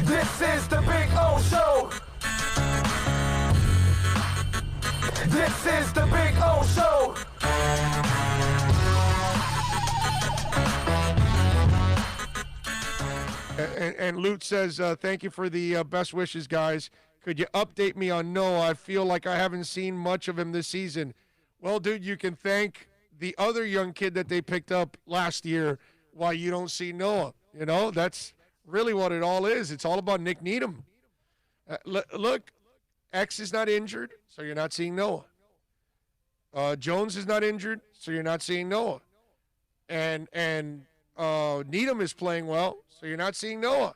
This is the Big O Show. This is the Big O Show. And Lute says, thank you for the best wishes, guys. Could you update me on Noah? I feel like I haven't seen much of him this season. Well, dude, you can thank the other young kid that they picked up last year why you don't see Noah. You know, that's really what it all is. It's all about Nick Needham. Look, X is not injured, so you're not seeing Noah. Jones is not injured, so you're not seeing Noah. And Needham is playing well, so you're not seeing Noah.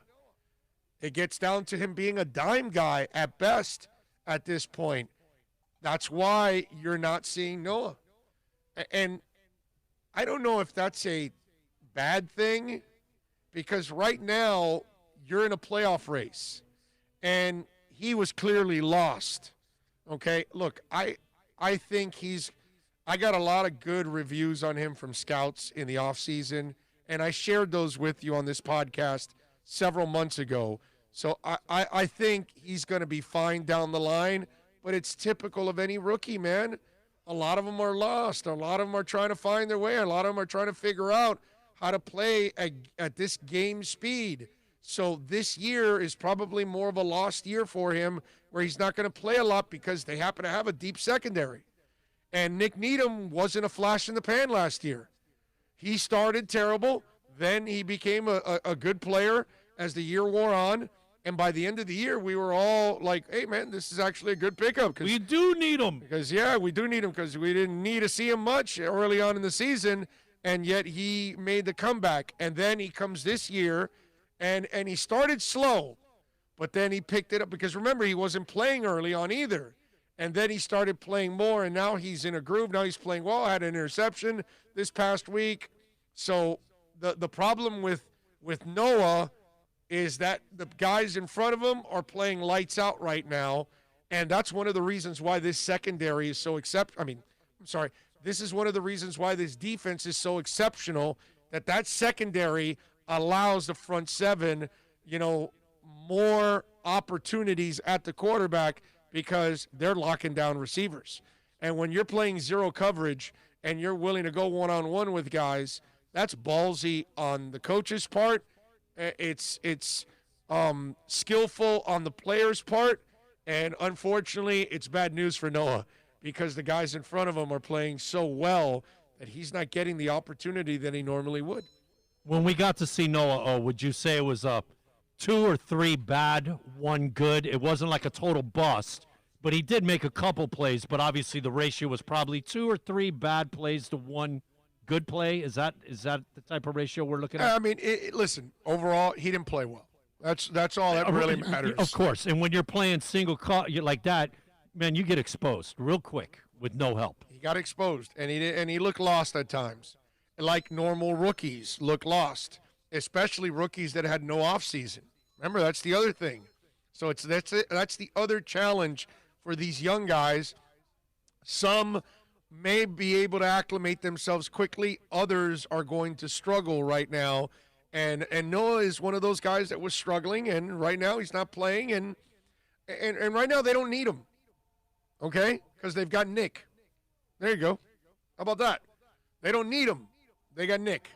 It gets down to him being a dime guy at best at this point. That's why you're not seeing Noah. And I don't know if that's a bad thing, because right now you're in a playoff race, and he was clearly lost. Okay, look, I think I got a lot of good reviews on him from scouts in the offseason, and I shared those with you on this podcast several months ago. So I think he's going to be fine down the line, but it's typical of any rookie, man. A lot of them are lost. A lot of them are trying to find their way. A lot of them are trying to figure out how to play at this game speed. So this year is probably more of a lost year for him, where he's not going to play a lot because they happen to have a deep secondary. And Nick Needham wasn't a flash in the pan last year. He started terrible. Then he became a good player as the year wore on. And by the end of the year, we were all like, hey, man, this is actually a good pickup. We do need him. Because, yeah, we do need him, because we didn't need to see him much early on in the season, and yet he made the comeback. And then he comes this year, and he started slow, but then he picked it up. Because, remember, he wasn't playing early on either. And then he started playing more, and now he's in a groove. Now he's playing well. Had an interception this past week. So the problem with Noah is that the guys in front of him are playing lights out right now, and that's one of the reasons why this secondary is so this is one of the reasons why this defense is so exceptional, that secondary allows the front seven, more opportunities at the quarterback, because they're locking down receivers. And when you're playing zero coverage and you're willing to go one-on-one with guys, that's ballsy on the coach's part. It's skillful on the player's part, and unfortunately, it's bad news for Noah, because the guys in front of him are playing so well that he's not getting the opportunity that he normally would. When we got to see Noah, would you say it was 2 or 3 bad, 1 good? It wasn't like a total bust, but he did make a couple plays, but obviously the ratio was probably 2 or 3 bad plays to 1 good play. Is that the type of ratio we're looking at? I mean, listen, overall, he didn't play well. That's all that really matters. Of course, and when you're playing single call like that, man, you get exposed real quick with no help. He got exposed, and he looked lost at times, like normal rookies look lost, especially rookies that had no offseason. Remember, that's the other thing. So that's the other challenge for these young guys. Some may be able to acclimate themselves quickly. Others are going to struggle right now. And Noah is one of those guys that was struggling, and right now he's not playing, and right now they don't need him, okay? Because they've got Nick. There you go. How about that? They don't need him. They got Nick.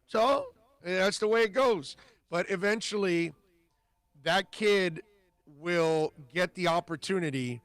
So that's the way it goes. But eventually that kid will get the opportunity